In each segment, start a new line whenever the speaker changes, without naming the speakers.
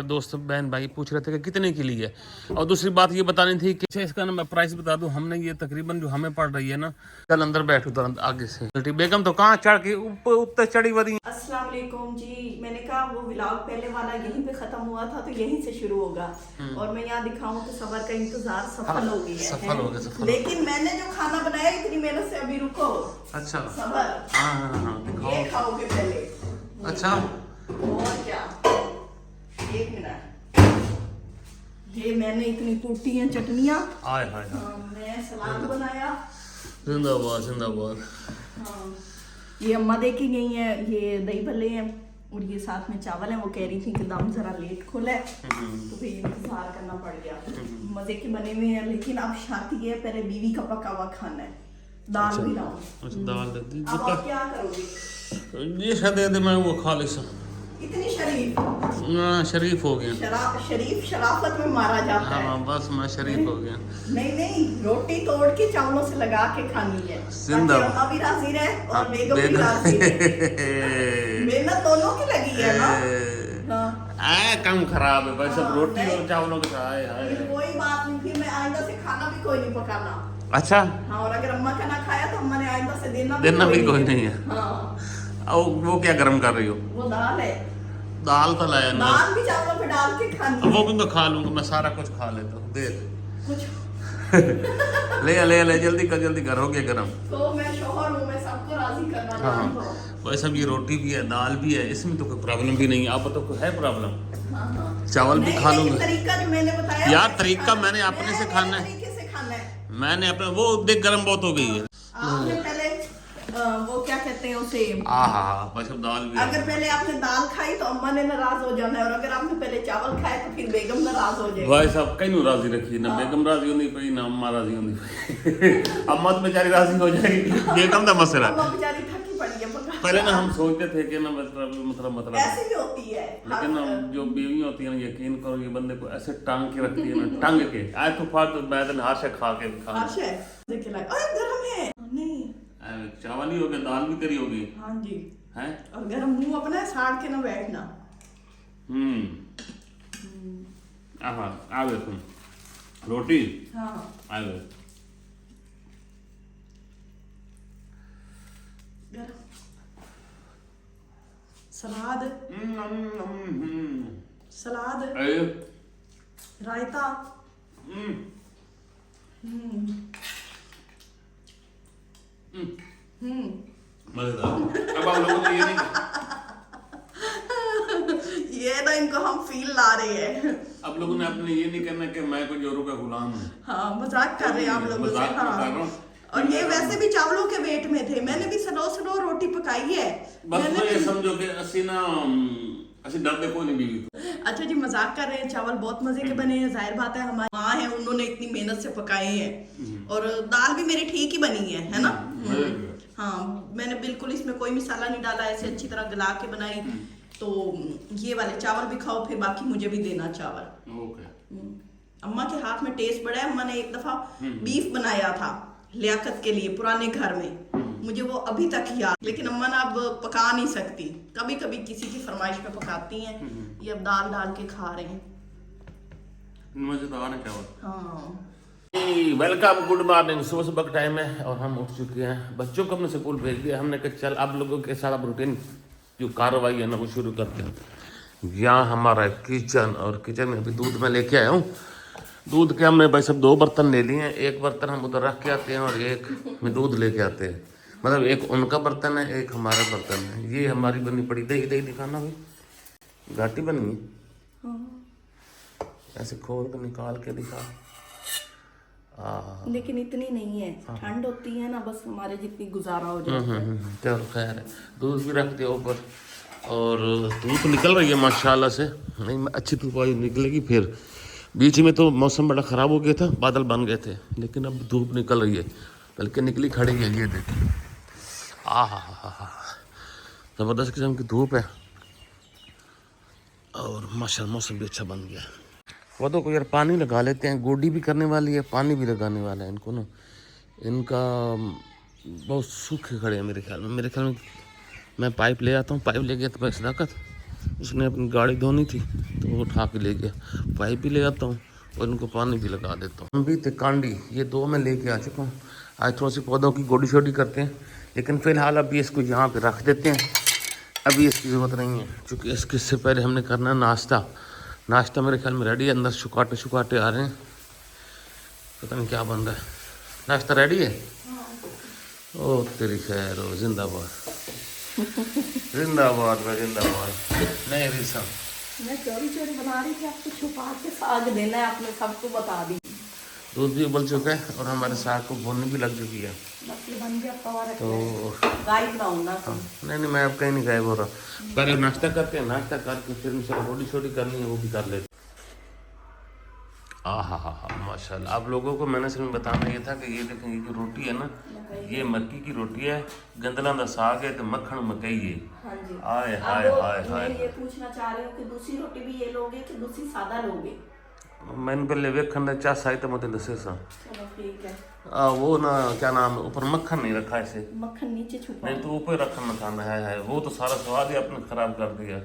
दोस्त बहन भाई पूछ रहे थे कि कितने की ली है। और दूसरी बात ये बतानी थी कि इसका ना मैं प्राइस बता दूं, हमने ये तकरीबन जो हमें पड़ रही है ना, चल अंदर बैठो तुरंत आगे से। बेगम तो कहाँ चढ़ के ऊपर ऊपर चढ़ी हुई।
अस्सलाम वालेकुम जी। मैंने कहा वो व्लॉग पहले वाला यहीं पे खत्म हुआ था तो यहीं से शुरू होगा और मैं यहाँ दिखाऊं तो सबर का इंतजार सफल हो गया है।
सफल हो गया।
लेकिन मैंने जो खाना बनाया इतनी मेहनत से, अभी रुको।
अच्छा
सबर, ये खाओगे पहले।
अच्छा
और क्या, एक मिनट। ये मैंने इतनी कुटियां चटनियां, मैं सलाद बनाया।
जिंदाबाद जिंदाबाद।
हाँ, ये अम्मा दे के गई है, ये दही भल्ले हैं और ये साथ में चावल है। वो कह रही थी कि दाम जरा लेट खोला है तो फिर इंतजार करना पड़ गया। मजे के बने हुए हैं, लेकिन अब शादी है, पहले बीवी का पका हुआ खाना है। दाल भी लाओ।
अच्छा दाल दे दी।
अब आप क्या करोगे?
ये शायद दे दे, मैं वो खा ले सा।
इतनी शरीफ
शरीफ हो गया।
शरीफ शराफत में मारा जाता है।
हाँ बस मैं शरीफ हो गया।
नहीं, रोटी तोड़ के चावलों से लगा के खानी है। अम्मा भी राजी रहे और बेगम भी राजी रहे। मेहनत दोनों की लगी है ना।
कम खराब है भाई, सब रोटी और चावलों के खाए।
कोई बात नहीं, फिर मैं आइंदा से खाना भी कोई नहीं पकाना।
अच्छा
हाँ, और अगर अम्मा का ना खाया तो अम्मा ने आइंदा से देना
भी कोई नहीं है।
हाँ।
वो क्या गर्म कर रही हो?
वो दाल है।
दाल तो लाया ना,
दाल भी चावलों पे डाल के खानी है।
वो भी मैं खा लूंगा, मैं सारा कुछ खा लेता हूँ। दे
कुछ
ले जल्दी कर हो गया गरम।
तो मैं शोहर हूँ, मैं सबको राजी करना जानता हूँ।
वैसे भी रोटी भी है, दाल भी है, इसमें तो कोई प्रॉब्लम भी नहीं है। आप तो कोई है प्रॉब्लम?
हाँ।
चावल भी खा लूंगा।
तरीका जो मैंने बताया
यार, तरीका मैंने अपने से खाना है। मैंने अपने वो देख गरम बहुत हो गई है।
आपने पहले वो क्या कहते हैं उसे,
बस अब दाल भी।
अगर पहले आपने दाल खाई तो अम्मा ने नाराज हो जाना है, और अगर आपने पहले चावल खाए तो फिर बेगम नाराज हो जाएगी।
भाई साहब कहीं राजी रखी ना, बेगम राजी होनी पड़ी ना अम्मा राजी होनी पड़ी। अम्मा तो बेचारी राजी हो जाएगी, बेगम का मसला।
अम्मा बेचारी थकी पड़ी है।
पहले ना हम सोचते थे कि ना मतलब
ऐसी भी होती है,
लेकिन जो बीवी होती है ना, यकीन करो ये बंदे को ऐसे टांग के रखती है ना, टांग के आज तो फाड़ तो बैदन हाथ से खा के
गरम है नहीं,
चावल ही हो गया, दाल भी करी होगी।
हाँ जी
हैं,
और गरम मुंह अपना साड़ के ना बैठना।
आवे तुम रोटी।
हाँ
आवे
सलाद, सलाद, रायता।
मजेदार। अब आप लोगों को ये नहीं
ये ना इनको हम फील ला रहे हैं।
अब लोगों ने अपने ये नहीं करना कि मैं कोई जोरों का गुलाम हूँ।
हाँ, मजाक कर रहे हैं आप लोगों से। हाँ। और ये वैसे भी चावलों के वेट में थे, मैंने भी स्लो रोटी पकाई है।
बस तो ये समझो कि असि डरते कोई नहीं बीवी।
अच्छा जी, मजाक कर रहे हैं। चावल बहुत मजे के बने हैं, जाहिर बात है हमारी माँ है, उन्होंने इतनी मेहनत से पकाए हैं। और दाल भी मेरी ठीक ही बनी है ना। हाँ, मैंने बिल्कुल इसमें कोई मसाला नहीं डाला, ऐसे अच्छी तरह गला के बनाई। तो ये वाले चावल भी खाओ, फिर बाकी मुझे भी देना चावल। अम्मा के हाथ में टेस्ट बड़ा है। अम्मा ने एक दफा बीफ बनाया था लियाकत के लिए पुराने घर में, मुझे वो अभी तक याद। लेकिन अम्मा ना अब पका नहीं सकती, कभी कभी किसी की फरमाइश पे पकाती हैं। ये अब दाल डाल के खा रहे हैं।
मजेदार है क्या?
हाँ,
वेलकम, गुड मॉर्निंग। सुबह सुबह का टाइम है और हम उठ चुके हैं। बच्चों को हमने स्कूल भेज दिया। हमने कहा चल आप लोगों के साथ रूटीन जो कार्रवाई है ना वो शुरू करते हैं। यहाँ हमारा किचन, और किचन में अभी दूध में लेके आया हूँ। दूध के हमने भाई सब 2 बर्तन ले लिए हैं। एक बर्तन हम उधर रख के आते हैं और एक में दूध लेके आते हैं। मतलब एक उनका बर्तन है, एक हमारा बर्तन है। ये हमारी बनी पड़ी दही दिखाना भाई, घाटी बनी है। ऐसे खोल कर निकाल के दिखा।
लेकिन इतनी नहीं है, ठंड होती है ना, बस हमारे जितनी गुजारा हो जाता है।
चलो खैर है। दूध भी रख दिया ऊपर और धूप निकल रही है माशाल्लाह से। नहीं अच्छी धूप आई निकलेगी। फिर बीच में तो मौसम बड़ा ख़राब हो गया था, बादल बन गए थे, लेकिन अब धूप निकल रही है, बल्कि निकली खड़ी है। ये देखिए, ज़बरदस्त किस्म की धूप है और माशाल्लाह मौसम भी अच्छा बन गया। पौधों को यार पानी लगा लेते हैं, गोडी भी करने वाली है, पानी भी लगाने वाला है इनको ना। इनका बहुत सूखे खड़े हैं मेरे ख्याल में। मैं पाइप ले आता हूँ, पाइप ले गया तो बस सदाकत उसने अपनी गाड़ी धोनी थी तो वो उठा के ले गया। पाइप भी ले आता हूँ और उनको पानी भी लगा देता हूँ। हम भी थे कांडी, ये 2 मैं लेके आ चुका हूँ। आज थोड़ी सी पौधों की गोडी छोटी करते हैं, लेकिन फ़िलहाल अभी इसको यहाँ पे रख देते हैं। अभी इसकी ज़रूरत नहीं है क्योंकि इससे पहले हमने करना है नाश्ता। नाश्ता मेरे ख्याल में रेडी है, अंदर शुकाटे आ रहे हैं, पता नहीं क्या बन रहा है। नाश्ता रेडी है? ओ तेरी खैर हो, जिंदाबाद जिंदाबाद में जिंदाबाद। नहीं रीसा,
मैं चोरी बना रही थी, आपको छुपा के साग देना है, आपने सबको बता दी।
दूध भी उबल चुका है और हमारे साग को भूनने भी लग चुकी है।
बन गया
तो
गायब ना होना।
नहीं मैं अब कहीं नहीं गायब हो रहा। पहले नाश्ता करते हैं, नाश्ता करके फिर इंशाल्लाह रोटी छोटी करनी है वो भी कर लेते। हाँ माशाल्लाह। आप लोगों को मैंने सिर्फ बताना ये था कि ये देखें, ये जो रोटी है ना, ये मक्की की रोटी है, गंदला का साग है, तो मक्खन मकई है। हाय हाय हाय हाय।
ये पूछना चाह रही हूँ कि दूसरी रोटी भी ये लोगे कि दूसरी सादा लोगे?
मैंने पहले वेखन चा साई तो मुझे दसे सा।
चलो ठीक है।
वो ना क्या नाम है, ऊपर मक्खन नहीं रखा ऐसे,
मक्खन नीचे छुपा
नहीं तो ऊपर रखना था। है वो तो सारा स्वाद ही आपने खराब कर दिया।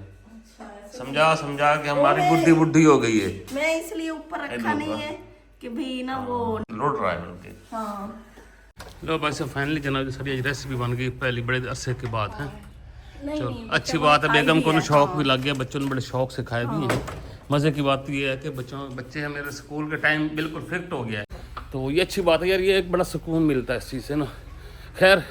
समझा कि हमारी बुद्धि हो गई है।
मैं इसलिए ऊपर रखा नहीं है कि भाई ना वो
लौट रहा है उनके।
हाँ
लो बस फाइनली जनाब सारी रेसिपी बन गई पहली बड़े अरसे के बाद है। चलो अच्छी बात है, बेगम को शौक भी लग गया, बच्चों ने बड़े शौक से खाए भी हैं। मज़े की बात ये है कि बच्चे मेरे स्कूल के टाइम बिल्कुल फिट हो गया है, तो ये अच्छी बात है यार। ये एक बड़ा सुकून मिलता है इस चीज़ से ना। खैर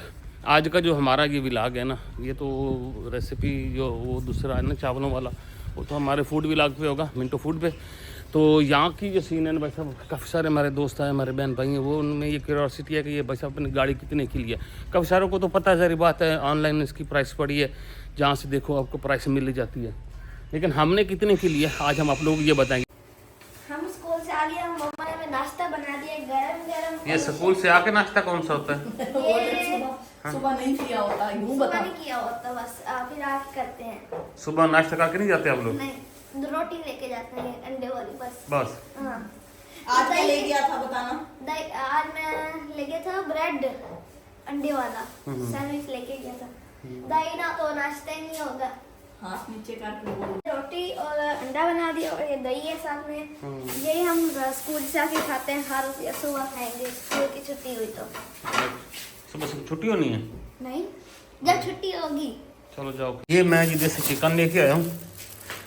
आज का जो हमारा ये व्लॉग है ना, ये तो रेसिपी जो वो दूसरा है ना चावलों वाला, वो तो हमारे फूड व्लॉग पे होगा, मिंटो फूड पे। तो यहाँ की जो सीन है ना भाई साहब, काफ़ी सारे हमारे दोस्त हैं, हमारे बहन भाई हैं, वो उनमें ये क्यूरियोसिटी है कि ये भाई साहब अपनी गाड़ी कितने की लिए। काफ़ी सारों को तो पता है, सारी बात है, ऑनलाइन इसकी प्राइस पड़ी है, जहाँ से देखो आपको प्राइस मिल जाती है। लेकिन हमने कितने की लिए आज हम आप लोग ये बताएंगे।
हम स्कूल से आ गए, हम मम्मा ने हमें नाश्ता बना दिया गरम।
ये स्कूल से आके नाश्ता कौन सा होता है?
सुबह नहीं किया होता, यूं बता।
नहीं किया होता, बस फिर आके करते हैं।
सुबह नाश्ता करके नहीं जाते आप लोग?
नहीं, रोटी लेके जाते हैं अंडे वाली,
बस।
हाँ।
आज क्या ले गया था बताना?
आज मैं ले गया था ब्रेड अंडे वाला सैंडविच लेके गया था। दही ना तो नाश्ता ही नहीं होगा।
हाथ नीचे करके बोल।
रोटी और अंडा बना दिया और ये दही है साथ में। यही हम स्कूल से आके खाते हैं, हर सुबह खाएंगे स्कूल की छुट्टी हुई तो।
सुबह छुट्टी होनी है?
नहीं, जब छुट्टी होगी।
चलो जाओ। ये मैं जी जैसे चिकन लेके आया हूँ,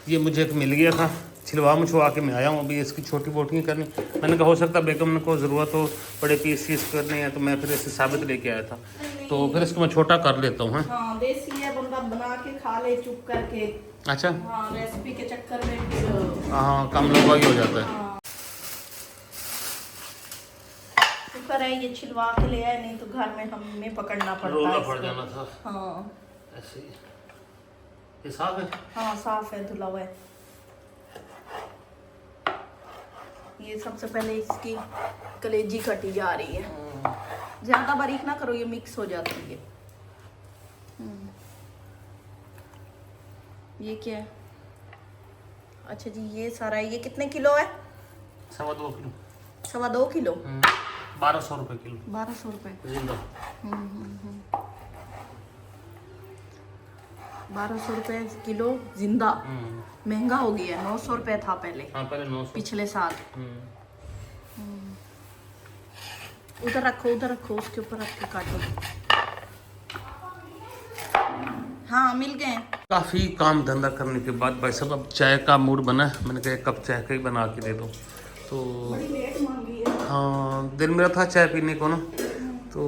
ये मुझे एक मिल गया था, छिलवा के मैं आया हूँ। अभी इसकी छोटी बोटियाँ करनी, मैंने कहा हो सकता बेगम को ज़रूरत हो बड़े पीस करने हैं, तो मैं फिर इसे साबित लेके आया था, तो फिर इसको मैं छोटा कर लेता हूँ।
हाँ देसी है, बंदा बना के खा ले चुप करके।
अच्छा
हाँ, रेसिपी के चक्कर में फिर
हाँ कम लोग हो जाता है।
शुक्र है ये छिलवा के ले आए, नहीं तो घर में हमें पकड़ना पड़ता है,
पड़ जाना था।
हाँ
ऐसे ये साफ है?
हाँ साफ है, धुला हुआ है। ये सबसे पहले इसकी कलेजी कटी जा रही है, ज्यादा बारीक ना करो, ये मिक्स हो जाती है। ये क्या है? अच्छा जी ये सारा, ये कितने किलो है?
2.25 किलो।
2.25 किलो।
1200 रुपये किलो।
1200 रुपये।
जिंदा।
1200 रुपये किलो जिंदा। महंगा हो गया, 900 रुपये था पहले।
हाँ पहले 900
पिछले साल। उधर रखो, उसके ऊपर रख के काटो। हाँ मिल गए।
काफ़ी काम धंधा करने के बाद भाई साहब अब चाय का मूड बना है, मैंने कहा एक कप चाय का ही बना के दे दो, तो
बड़ी लेट मांगी है।
हाँ दिल मेरा था चाय पीने को ना, तो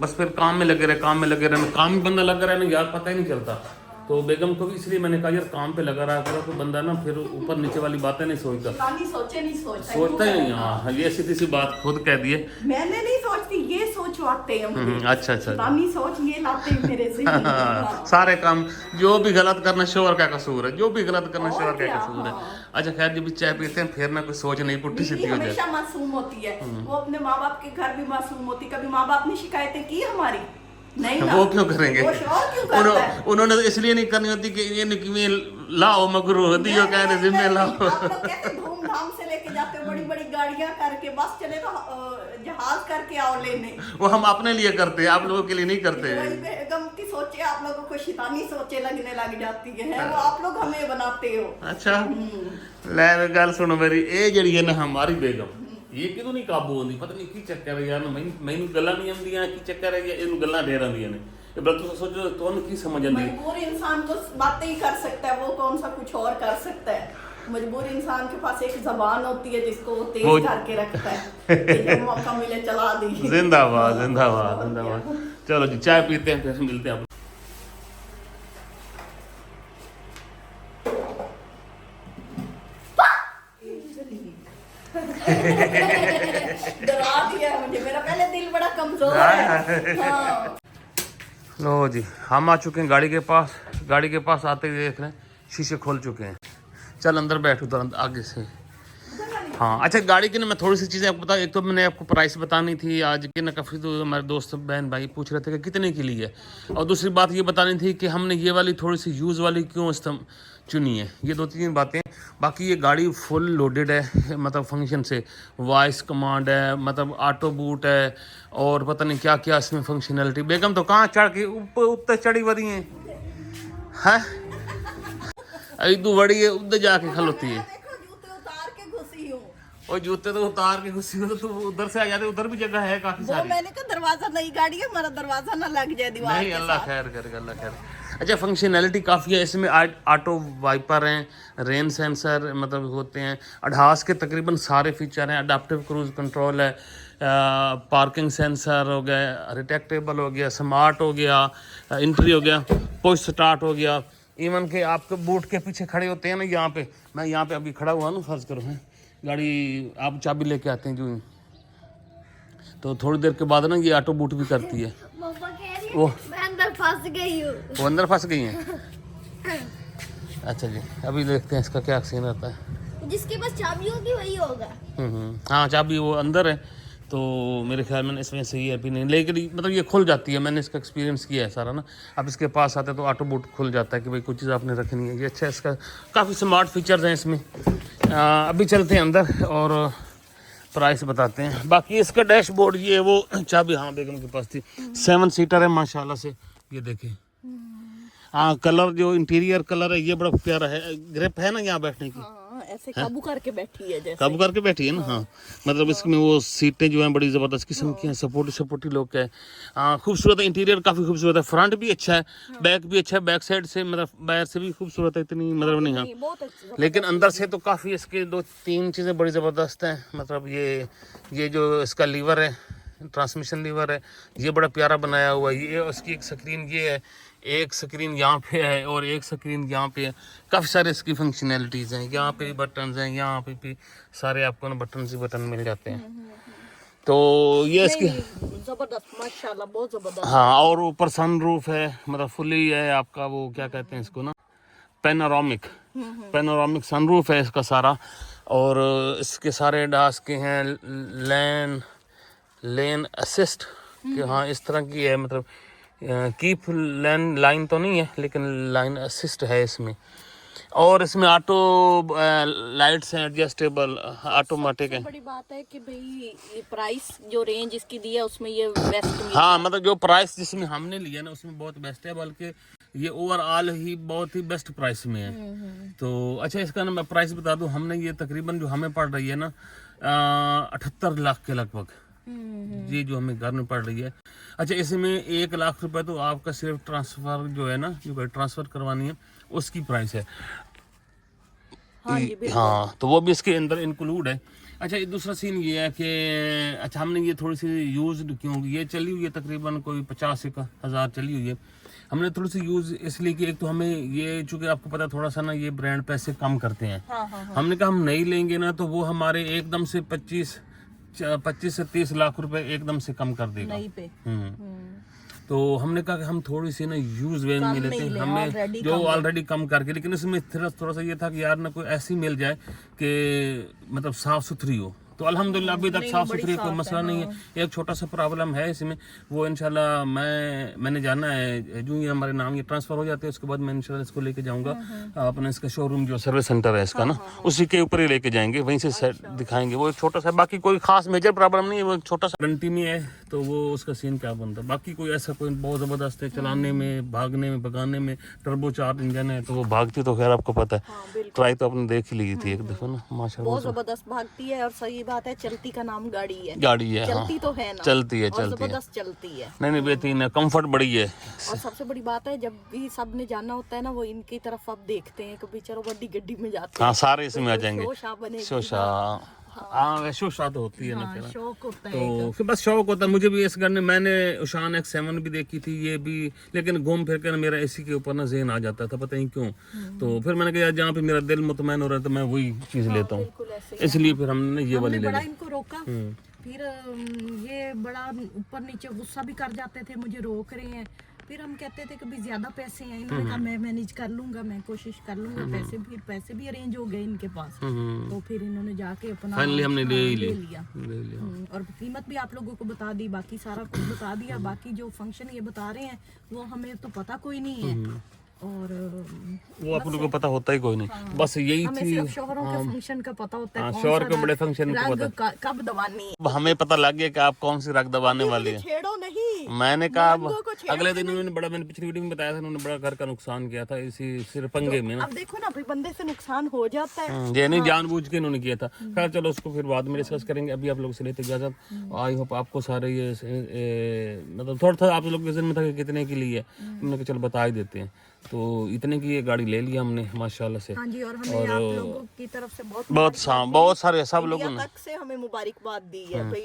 बस फिर काम में लगे रहे, काम ही बंदा लगा रहा है ना यार, पता ही नहीं चलता। तो बेगम को भी इसलिए मैंने कहा यार काम पे लगा रहा करो, तो बंदा ना फिर ऊपर नीचे वाली बातें नहीं सोचता।
नहीं
सोचता ही नहीं। हाँ ये सीधी सी बात खुद कह दिए।
मैंने नहीं सोचती, ये सोचवाते हैं।
अच्छा
पुरानी सोच ये लाते हैं मेरे से।
सारे काम जो भी गलत करना शोर का कसूर है, जो भी गलत करना शोर का कसूर है। अच्छा खैर जब भी चाय पीते हैं फिर ना कोई सोच नहीं पुट्टी सीधी हो जाए।
हमेशा मासूम होती है वो, अपने माँ बाप के घर भी मासूम होती। कभी माँ बाप ने शिकायतें की हमारी? नहीं ना।
वो क्यों करेंगे?
वो शौक क्यों करता है?
उन्होंने तो इसलिए नहीं करनी होती कि लाओ मगरू दियो कह रहे जिम्मे लाओ।
आप लोग कैसे धूमधाम से लेके जाते हो, बड़ी बड़ी गाड़ियां करके, बस चले तो जहाज करके आओ लेने।
वो हम अपने लिए करते हैं, आप लोगों के लिए नहीं करते।
वही बेगम की सोचे आप लोगों को शैतानी सोचे लगने लग जाती है, वो आप लोग हमें बनाते हो।
अच्छा ले गल सुनो मेरी, ए जड़ी है ना हमारी बेगम, ये किदों नहीं काबू होंदी, पता नहीं की चक्कर है यार, मैनू गल्लां नहीं आंदियां, की चक्कर है इनू गल्लां ढेर आंदियां ने। ये बल तुम सोचो तुहानू की समझ आंदी?
मजबूर इंसान तो बातें ही कर सकता है, वो कौन सा कुछ और कर सकता है। मजबूर इंसान के पास एक जबान होती है जिसको वो तेज करके रखता है, कि जब मौका मिले चला दी।
जिंदाबाद जिंदाबाद जिंदाबाद। चलो जी चाय पीते हैं फिर मिलते हैं।
डरा दिया है मुझे, मेरा पहले दिल बड़ा कमजोर है। हाँ।
लो जी हम आ चुके हैं गाड़ी के पास। गाड़ी के पास आते ही देख रहे हैं शीशे खोल चुके हैं। चल अंदर बैठो तुरंत आगे से। हाँ अच्छा गाड़ी की ना मैं थोड़ी सी चीज़ें आपको बता, एक तो मैंने आपको प्राइस बतानी थी आज की ना, काफ़ी तो हमारे दोस्त बहन भाई पूछ रहे थे कि कितने की ली है, और दूसरी बात ये बतानी थी कि हमने ये वाली थोड़ी सी यूज़ वाली क्यों चुनी है। ये दो तीन बातें। बाकी ये गाड़ी फुल लोडेड है, मतलब फंक्शन से वॉइस कमांड है, मतलब ऑटो बूट है, और पता नहीं क्या क्या इसमें फंक्शनैलिटी। बेगम तो कहाँ चढ़ के ऊपर चढ़ी बदी है इदू बड़ी है, उधर जाके खलोती है।
देखो जूते उतार के घुसी हूँ।
और जूते तो उतार के घुसी हो तो उधर से आ जाते, उधर भी जगह है काफी
वो
सारी।
मैंने कहा दरवाजा नई गाड़ी है, हमारा दरवाजा ना लग जाए दीवार
नहीं
के
अल्लाह
साथ।
खैर करे अल्लाह खैर। अच्छा फंक्शनैलिटी काफ़ी है इसमें, ऑटो वाइपर हैं, रेन सेंसर मतलब होते हैं, अडास के तकरीबन सारे फीचर हैं, अडाप्टिव क्रूज कंट्रोल है, पार्किंग सेंसर हो गया, रिटेक्टेबल हो गया, स्मार्ट हो गया, एंट्री हो गया, पुश स्टार्ट हो गया। इवन के आपके बूट के पीछे खड़े होते हैं ना, यहाँ पे मैं यहाँ पे अभी खड़ा हुआ ना, फर्ज करो है गाड़ी आप चाबी लेके आते हैं जो, तो थोड़ी देर के बाद ना ये ऑटो बूट भी करती है।
मम्मा कह रही है
वो
मैं अंदर फंस गई हूँ।
वो अंदर फंस गई हैं। अच्छा जी अभी देखते हैं इसका क्या सीन रहता है।
जिसके पास चाबी होगी वही होगा।
हाँ चाबी वो अंदर है, तो मेरे ख्याल में इसमें सही है अभी नहीं, लेकिन मतलब ये खुल जाती है, मैंने इसका एक्सपीरियंस किया है सारा ना। अब इसके पास आते तो ऑटो बूट खुल जाता है कि भाई कुछ चीज़ आपने रखनी है। ये अच्छा इसका काफ़ी स्मार्ट फीचर्स हैं इसमें। अभी चलते हैं अंदर और प्राइस बताते हैं। बाकी इसका डैशबोर्ड ये वो चाबी हाँ बेगम के पास थी, 7 सीटर है माशाल्लाह से। ये देखें हाँ कलर जो इंटीरियर कलर है ये बड़ा प्यारा है, ग्रिप है ना यहाँ बैठने की,
हाँ, ऐसे काबू करके बैठी है जैसे।
काबू करके बैठी है ना। हाँ मतलब इसमें वो सीटें जो हैं बड़ी ज़बरदस्त किस्म की हैं, सपोर्टी लोग के हैं। खूबसूरत है, इंटीरियर काफ़ी खूबसूरत है, फ्रंट भी अच्छा है, बैक भी अच्छा है, बैक साइड से मतलब बाहर से भी खूबसूरत है, इतनी मतलब नहीं हाँ,
बहुत अच्छा।
लेकिन अंदर से तो काफ़ी इसके 2-3 चीज़ें बड़ी ज़बरदस्त हैं। मतलब ये जो इसका लीवर है, ट्रांसमिशन लीवर है, ये बड़ा प्यारा बनाया हुआ है। ये उसकी एक स्क्रीन ये है, एक स्क्रीन यहाँ पे है और एक स्क्रीन यहाँ पे है। काफ़ी सारे इसकी फंक्शनैलिटीज़ हैं, यहाँ पे भी बटन्स हैं, यहाँ पे भी सारे आपको ना बटन ही बटन मिल जाते हैं। तो ये इसकी
जबरदस्त माशाल्लाह बहुत जबरदस्त।
हाँ और ऊपर सनरूफ है, मतलब फुली है आपका वो क्या कहते हैं इसको ना, पैनोरामिक सनरूफ है इसका सारा। और इसके सारे डास के हैं लेन असिस्ट कि हाँ इस तरह की है, मतलब कीप लाइन तो नहीं है लेकिन लाइन असिस्ट है इसमें। और इसमें ऑटो लाइट्स हैं एडजस्टेबल, ऑटोमेटिक है।
बड़ी बात है कि भाई ये प्राइस जो रेंज इसकी दी है उसमें ये बेस्ट।
हाँ मतलब जो प्राइस जिसमें हमने लिया ना उसमें बहुत बेस्ट है, बल्कि ये ओवरऑल ही बहुत ही बेस्ट प्राइस में है। तो अच्छा इसका ना मैं प्राइस बता दूं, हमने ये तकरीबन जो हमें पड़ रही है ना 78 लाख के लगभग, ये जो हमें घर में पड़ रही है। अच्छा इसमें 1 लाख रुपए तो आपका सिर्फ ट्रांसफ़र जो है ना, जो ट्रांसफ़र करवानी है उसकी प्राइस है। हाँ तो वो भी इसके अंदर इंक्लूड है। अच्छा ये दूसरा सीन ये है कि अच्छा हमने ये थोड़ी सी यूज़ क्यों, ये चली हुई है तकरीबन कोई 50,000 चली हुई है। हमने थोड़ी सी यूज़ इसलिए कि एक तो हमें ये चूँकि आपको पता थोड़ा सा ना ये ब्रांड पैसे कम करते हैं। हमने कहा हम नहीं लेंगे ना तो वो हमारे एकदम से 25 से 30 लाख रुपए एकदम से कम कर देगा नहीं पे। तो हमने कहा कि हम थोड़ी सी ना यूज वैन में लेते हैं, हमें जो ऑलरेडी कम करके, लेकिन इसमें थोड़ा सा ये था कि यार ना कोई ऐसी मिल जाए कि मतलब साफ सुथरी हो, तो अल्हम्दुलिल्लाह अभी तक साफ सुथरी कोई मसला नहीं है। एक छोटा सा प्रॉब्लम है इसमें, वो इंशाल्लाह मैंने जाना है, जो ये हमारे नाम ये ट्रांसफर हो जाते हैं उसके बाद मैं इंशाल्लाह इसको लेके जाऊंगा अपना इसका शोरूम जो सर्विस सेंटर है इसका ना, उसी के ऊपर ही लेके जाएंगे, वहीं से दिखाएंगे। वो एक छोटा सा, बाकी कोई खास मेजर प्रॉब्लम नहीं है, वो छोटा सा गारंटी में है, तो वो उसका सीन क्या बनता है। बाकी कोई ऐसा कोई बहुत ज़बरदस्त है चलाने में, भागने में, भगाने में, टर्बो चार्ज इंजन है तो वो भागती तो खैर आपको पता है, ट्राई तो आपने देख ही ली थी एक दफा ना, माशाल्लाह
बहुत जबरदस्त भागती है। और सही बात है, चलती का नाम गाड़ी है,
गाड़ी है,
चलती तो है ना,
चलती है,
और जबरदस्त चलती है।
नहीं बेहतरीन है, कंफर्ट बड़ी है।
और सबसे बड़ी बात है, जब भी सब ने जाना होता है ना, वो इनकी तरफ अब देखते हैं कि बेचारो बड़ी गड्डी में जाते हैं।
हाँ सारे इसमें आ जाएंगे,
शोशा बनेगी,
शोशा, हाँ शोशा तो होती है ना,
हाँ, शौक होता है।
तो फिर बस शौक होता है मुझे भी इस गाने। मैंने उशान X7 भी देखी थी, ये भी, लेकिन घूम फिर कर मेरा इसी के ऊपर ना ज़हन आ जाता था, पता नहीं क्यों। तो फिर मैंने कहा जहाँ पे मेरा दिल मुतमैन हो रहा है तो मैं वही चीज़ लेता हूँ, इसलिए फिर हमने ये वाली ले
बड़ा
ली।
इनको रोका, फिर ये बड़ा ऊपर नीचे गुस्सा भी कर जाते थे, मुझे रोक रहे हैं। फिर हम कहते थे कि भी ज्यादा पैसे हैं, इन्होंने कहा मैं मैनेज कर लूंगा, मैं कोशिश कर लूंगा। पैसे भी अरेंज हो गए इनके पास, तो फिर इन्होंने जाके अपना
फाइनली हमने ले
लिया। और कीमत भी आप लोगों को बता दी, बाकी सारा कुछ बता दिया। बाकी जो फंक्शन ये बता रहे हैं वो हमें तो पता कोई नहीं है, और
वो आप लोगों को पता होता ही कोई नहीं, बस यही
हमें
थी।
सिर्फ शोहरों के फंक्शन का पता होता है,
शोहर के बड़े फंक्शन को
रंग कब दबानी है।
अब हमें पता लग गया कि आप कौन सी रग दबाने वाली है।
छेड़ो नहीं,
मैंने कहा अब
रंगों को छेड़ो
अगले दिन मैंने पिछली वीडियो में बताया था, उन्होंने बड़ा घर का नुकसान किया था इसी सिर पंगे में ना।
अब देखो ना, भाई बंदे से नुकसान हो जाता है।
ये नहीं जानबूझ के इन्होंने किया था। खैर चलो उसको फिर बाद में डिस्कस करेंगे, अभी आप लोग से लेते इजाजत। आई होप आपको सारे ये मतलब थोड़ा था आप लोग के ज़हन में था कि कितने की लिए है, हमने कहा चलो बता ही देते हैं। तो इतने की ये गाड़ी ले लिया हमने माशाल्लाह से।
हाँ जी, और हमें आप लोगों की तरफ से बहुत
सारे सब लोगों ने
तक से हमें मुबारकबाद दी है। भाई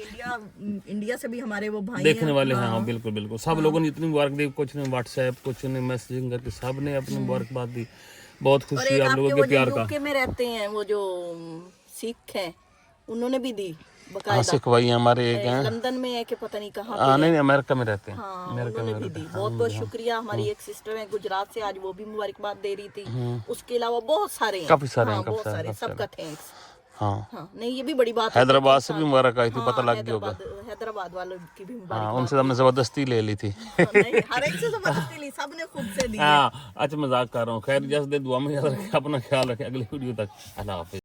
इंडिया से भी हमारे वो भाई
देखने वाले हैं। हाँ बिल्कुल बिल्कुल, सब लोगों ने इतनी मुबारक दी, कुछ ने व्हाट्सएप, कुछ ने मैसेजिंग करके, सब ने अपनी मुबारकबाद दी। बहुत खुशी है आप लोगों के प्यार का।
यूके में रहते हैं वो जो सिख हैं, उन्होंने भी दी
हाँ
बकायदा।
सिख भाई हमारे एक हैं,
लंदन में है कि पता नहीं कहाँ।
नहीं अमेरिका में रहते हैं।
हाँ, उन्होंने भी दी। बहुत बहुत शुक्रिया। हमारी एक सिस्टर है गुजरात से, आज वो भी मुबारकबाद दे रही थी। उसके अलावा बहुत सारे हैं,
काफी सारे हैं,
बहुत सारे, सबका थैंक्स।
हाँ
हाँ, नहीं ये भी बड़ी बात है।
हैदराबाद से भी मुबारक आई थी, पता लग गया होगा।
हैदराबाद वालों की भी मुबारक।
हाँ उनसे हमने जबरदस्ती ले ली थी।
नहीं, हर एक से जबरदस्ती ली, सबने खुद से दी।
हाँ अच्छा मजाक कर रहा हूँ। खैर जैसे दुआ में याद रखें, अपना ख्याल रखें। अगली वीडियो तक अल्लाह हाफिज़।